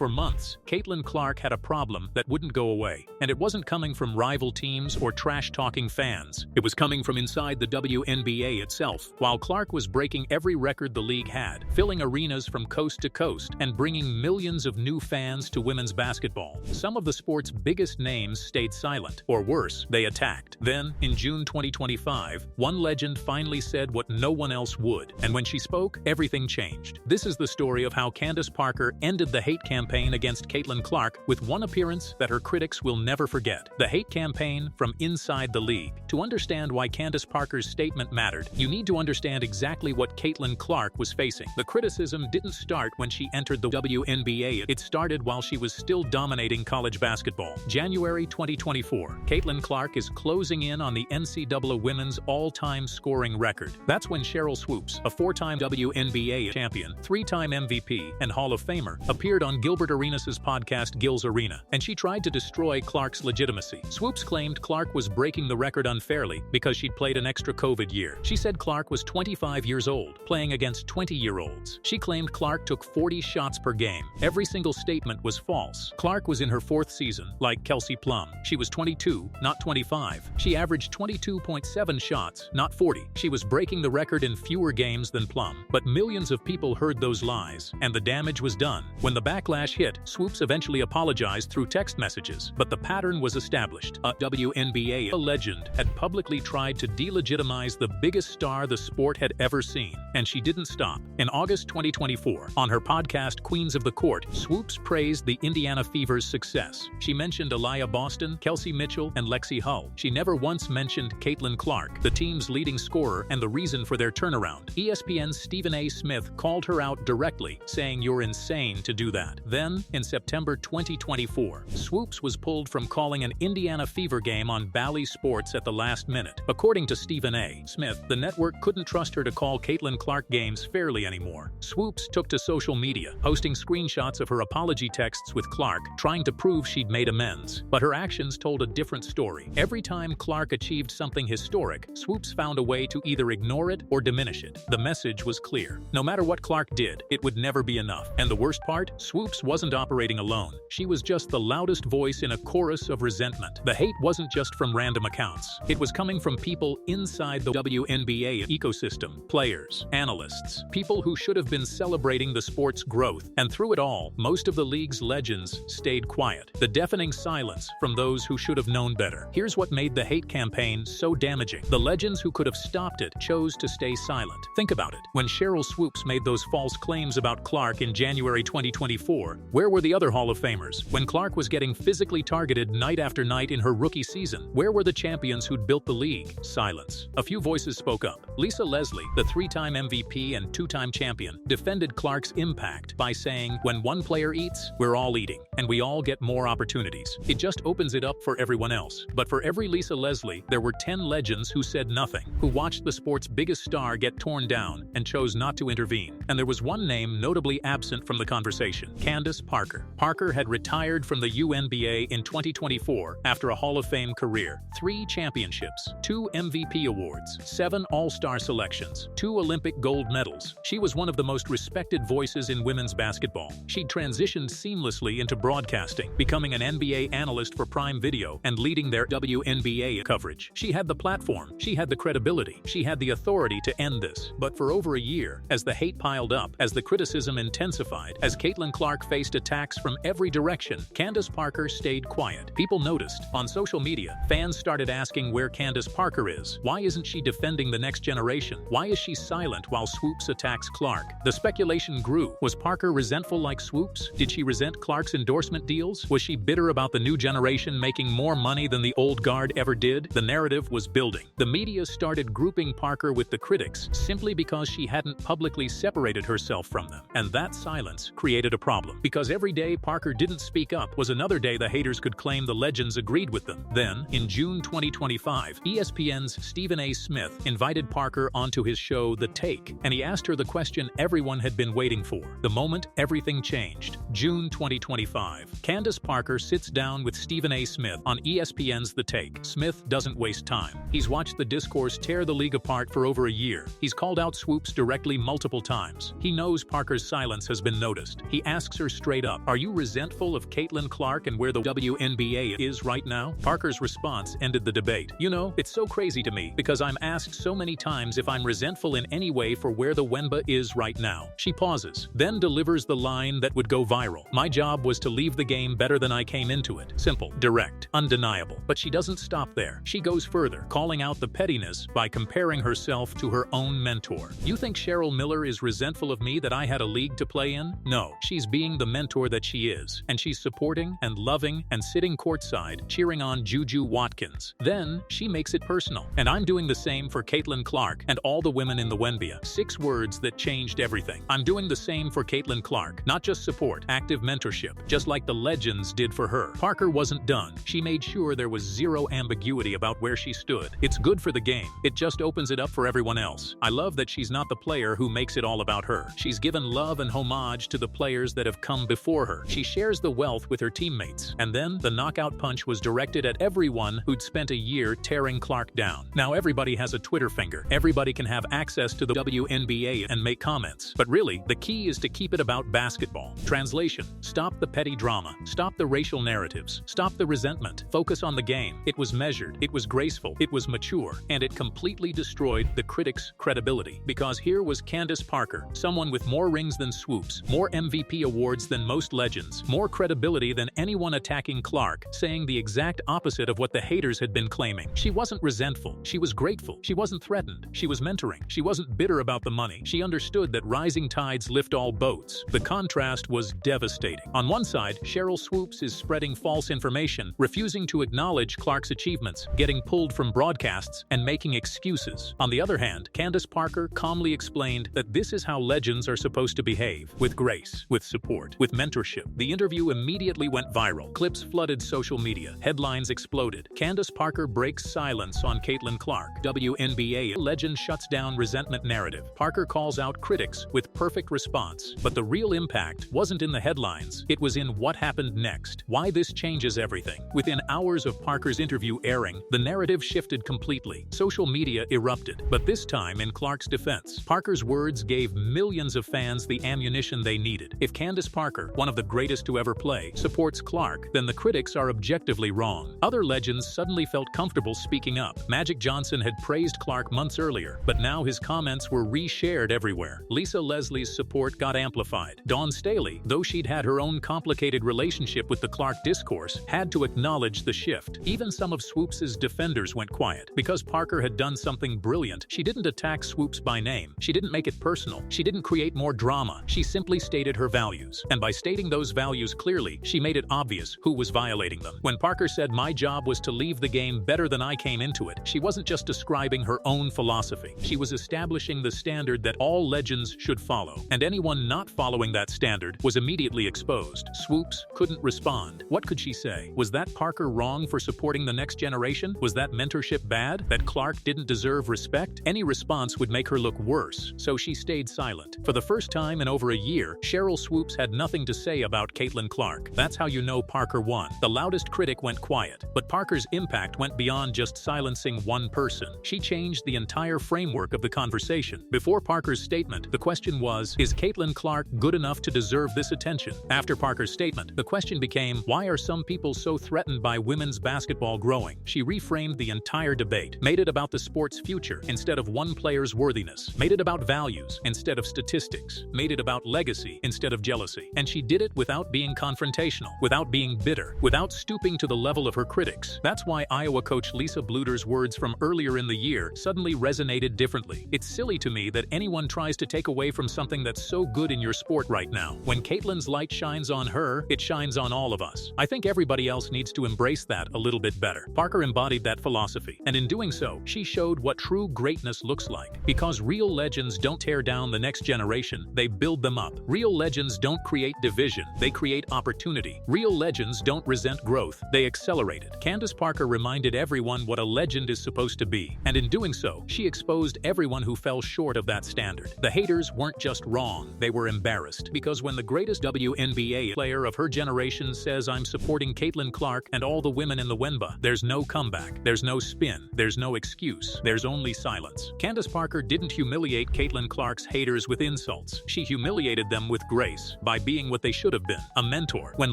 For months, Caitlin Clark had a problem that wouldn't go away, and it wasn't coming from rival teams or trash-talking fans. It was coming from inside the WNBA itself. While Clark was breaking every record the league had, filling arenas from coast to coast, and bringing millions of new fans to women's basketball, some of the sport's biggest names stayed silent, or worse, they attacked. Then, in June 2025, one legend finally said what no one else would, and when she spoke, everything changed. This is the story of how Candace Parker ended the hate campaign against Caitlin Clark with one appearance that her critics will never forget. The hate campaign from inside the league. To understand why Candace Parker's statement mattered, you need to understand exactly what Caitlin Clark was facing. The criticism didn't start when she entered the WNBA. It started while she was still dominating college basketball. January 2024, Caitlin Clark is closing in on the NCAA women's all-time scoring record. That's when Sheryl Swoopes, a four-time WNBA champion, three-time MVP, and Hall of Famer, appeared on Gilbert Arenas' podcast Gil's Arena, and she tried to destroy Clark's legitimacy. Swoopes claimed Clark was breaking the record unfairly because she'd played an extra COVID year. She said Clark was 25 years old, playing against 20-year-olds. She claimed Clark took 40 shots per game. Every single statement was false. Clark was in her fourth season, like Kelsey Plum. She was 22, not 25. She averaged 22.7 shots, not 40. She was breaking the record in fewer games than Plum. But millions of people heard those lies, and the damage was done. When the backlash hit, Swoopes eventually apologized through text messages, but the pattern was established. A WNBA legend had publicly tried to delegitimize the biggest star the sport had ever seen, and she didn't stop. In August 2024, on her podcast Queens of the Court, Swoopes praised the Indiana Fever's success. She mentioned Aaliyah Boston, Kelsey Mitchell, and Lexi Hull. She never once mentioned Caitlin Clark, the team's leading scorer and the reason for their turnaround. ESPN's Stephen A. Smith called her out directly, saying, "You're insane to do that." Then, in September 2024, Swoopes was pulled from calling an Indiana Fever game on Bally Sports at the last minute. According to Stephen A. Smith, the network couldn't trust her to call Caitlin Clark games fairly anymore. Swoopes took to social media, posting screenshots of her apology texts with Clark, trying to prove she'd made amends. But her actions told a different story. Every time Clark achieved something historic, Swoopes found a way to either ignore it or diminish it. The message was clear. No matter what Clark did, it would never be enough. And the worst part? Swoopes wasn't operating alone. She was just the loudest voice in a chorus of resentment. The hate wasn't just from random accounts. It was coming from people inside the WNBA ecosystem, players, analysts, people who should have been celebrating the sport's growth. And through it all, most of the league's legends stayed quiet. The deafening silence from those who should have known better. Here's what made the hate campaign so damaging. The legends who could have stopped it chose to stay silent. Think about it. When Sheryl Swoopes made those false claims about Clark in January 2024, where were the other Hall of Famers? When Clark was getting physically targeted night after night in her rookie season, where were the champions who'd built the league? Silence. A few voices spoke up. Lisa Leslie, the three-time MVP and two-time champion, defended Clark's impact by saying, "When one player eats, we're all eating, and we all get more opportunities. It just opens it up for everyone else." But for every Lisa Leslie, there were 10 legends who said nothing, who watched the sport's biggest star get torn down and chose not to intervene. And there was one name notably absent from the conversation: Candace Parker. Parker had retired from the WNBA in 2024 after a Hall of Fame career, 3 championships, 2 MVP awards, 7 All-Star selections, 2 Olympic gold medals. She was one of the most respected voices in women's basketball. She'd transitioned seamlessly into broadcasting, becoming an NBA analyst for Prime Video and leading their WNBA coverage. She had the platform, she had the credibility, she had the authority to end this. But for over a year, as the hate piled up, as the criticism intensified, as Caitlin Clark faced attacks from every direction, Candace Parker stayed quiet. People noticed. On social media, fans started asking where Candace Parker is. Why isn't she defending the next generation? Why is she silent while Swoopes attacks Clark? The speculation grew. Was Parker resentful like Swoopes? Did she resent Clark's endorsement deals? Was she bitter about the new generation making more money than the old guard ever did? The narrative was building. The media started grouping Parker with the critics simply because she hadn't publicly separated herself from them. And that silence created a problem. Because every day Parker didn't speak up was another day the haters could claim the legends agreed with them. Then, in June 2025, ESPN's Stephen A. Smith invited Parker onto his show The Take, and he asked her the question everyone had been waiting for. The moment everything changed. June 2025. Candace Parker sits down with Stephen A. Smith on ESPN's The Take. Smith doesn't waste time. He's watched the discourse tear the league apart for over a year. He's called out Swoopes directly multiple times. He knows Parker's silence has been noticed. He asks her straight up, are you resentful of Caitlin Clark and where the WNBA is right now? Parker's response ended the debate. You know, it's so crazy to me because I'm asked so many times if I'm resentful in any way for where the WNBA is right now. She pauses, then delivers the line that would go viral. My job was to leave the game better than I came into it. Simple, direct, undeniable. But she doesn't stop there. She goes further, calling out the pettiness by comparing herself to her own mentor. You think Cheryl Miller is resentful of me that I had a league to play in? No, she's being the mentor that she is, and she's supporting and loving and sitting courtside, cheering on Juju Watkins. Then she makes it personal, and I'm doing the same for Caitlin Clark and all the women in the WNBA. 6 words that changed everything. I'm doing the same for Caitlin Clark, not just support, active mentorship, just like the legends did for her. Parker wasn't done. She made sure there was zero ambiguity about where she stood. It's good for the game. It just opens it up for everyone else. I love that she's not the player who makes it all about her. She's given love and homage to the players that have come before her. She shares the wealth with her teammates. And then the knockout punch was directed at everyone who'd spent a year tearing Clark down. Now everybody has a Twitter finger. Everybody can have access to the WNBA and make comments. But really, the key is to keep it about basketball. Translation: stop the petty drama. Stop the racial narratives. Stop the resentment. Focus on the game. It was measured. It was graceful. It was mature. And it completely destroyed the critics' credibility. Because here was Candace Parker, someone with more rings than Swoops, more MVP awards than most legends, more credibility than anyone attacking Clark, saying the exact opposite of what the haters had been claiming. She wasn't resentful. She was grateful. She wasn't threatened. She was mentoring. She wasn't bitter about the money. She understood that rising tides lift all boats. The contrast was devastating. On one side, Cheryl Swoops is spreading false information, refusing to acknowledge Clark's achievements, getting pulled from broadcasts, and making excuses. On the other hand, Candace Parker calmly explained that this is how legends are supposed to behave, with grace, with support, with mentorship. The interview immediately went viral. Clips flooded social media. Headlines exploded. Candace Parker breaks silence on Caitlin Clark. WNBA legend shuts down resentment narrative. Parker calls out critics with perfect response. But the real impact wasn't in the headlines. It was in what happened next. Why this changes everything. Within hours of Parker's interview airing, the narrative shifted completely. Social media erupted. But this time, in Clark's defense, Parker's words gave millions of fans the ammunition they needed. If Candace Parker, one of the greatest to ever play, supports Clark, then the critics are objectively wrong. Other legends suddenly felt comfortable speaking up. Magic Johnson had praised Clark months earlier, but now his comments were reshared everywhere. Lisa Leslie's support got amplified. Dawn Staley, though she'd had her own complicated relationship with the Clark discourse, had to acknowledge the shift. Even some of Swoops's defenders went quiet. Because Parker had done something brilliant, she didn't attack Swoops by name. She didn't make it personal. She didn't create more drama. She simply stated her values. And by stating those values clearly, she made it obvious who was violating them. When Parker said, "My job was to leave the game better than I came into it," she wasn't just describing her own philosophy. She was establishing the standard that all legends should follow. And anyone not following that standard was immediately exposed. Swoops couldn't respond. What could she say? Was that Parker wrong for supporting the next generation? Was that mentorship bad? That Clark didn't deserve respect? Any response would make her look worse, so she stayed silent. For the first time in over a year, Cheryl Swoops had nothing to say about Caitlin Clark. That's how you know Parker won. The loudest critic went quiet, but Parker's impact went beyond just silencing one person. She changed the entire framework of the conversation. Before Parker's statement, the question was, is Caitlin Clark good enough to deserve this attention? After Parker's statement, the question became, why are some people so threatened by women's basketball growing? She reframed the entire debate, made it about the sport's future instead of one player's worthiness, made it about values instead of statistics, made it about legacy instead of jealousy. And she did it without being confrontational, without being bitter, without stooping to the level of her critics. That's why Iowa coach Lisa Bluder's words from earlier in the year suddenly resonated differently. It's silly to me that anyone tries to take away from something that's so good in your sport right now. When Caitlin's light shines on her, it shines on all of us. I think everybody else needs to embrace that a little bit better. Parker embodied that philosophy, and in doing so, she showed what true greatness looks like. Because real legends don't tear down the next generation, they build them up. Real legends don't create division, they create opportunity. Real legends don't resent growth, they accelerate it. Candace Parker reminded everyone what a legend is supposed to be, and in doing so, she exposed everyone who fell short of that standard. The haters weren't just wrong, they were embarrassed. Because when the greatest WNBA player of her generation says, "I'm supporting Caitlin Clark and all the women in the WNBA," there's no comeback, there's no spin, there's no excuse, there's only silence. Candace Parker didn't humiliate Caitlin Clark's haters with insults. She humiliated them with grace. By by being what they should have been, a mentor. When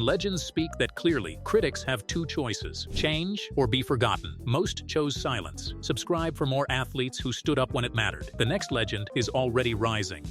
legends speak that clearly, critics have two choices: change or be forgotten. Most chose silence. Subscribe for more athletes who stood up when it mattered. The next legend is already rising.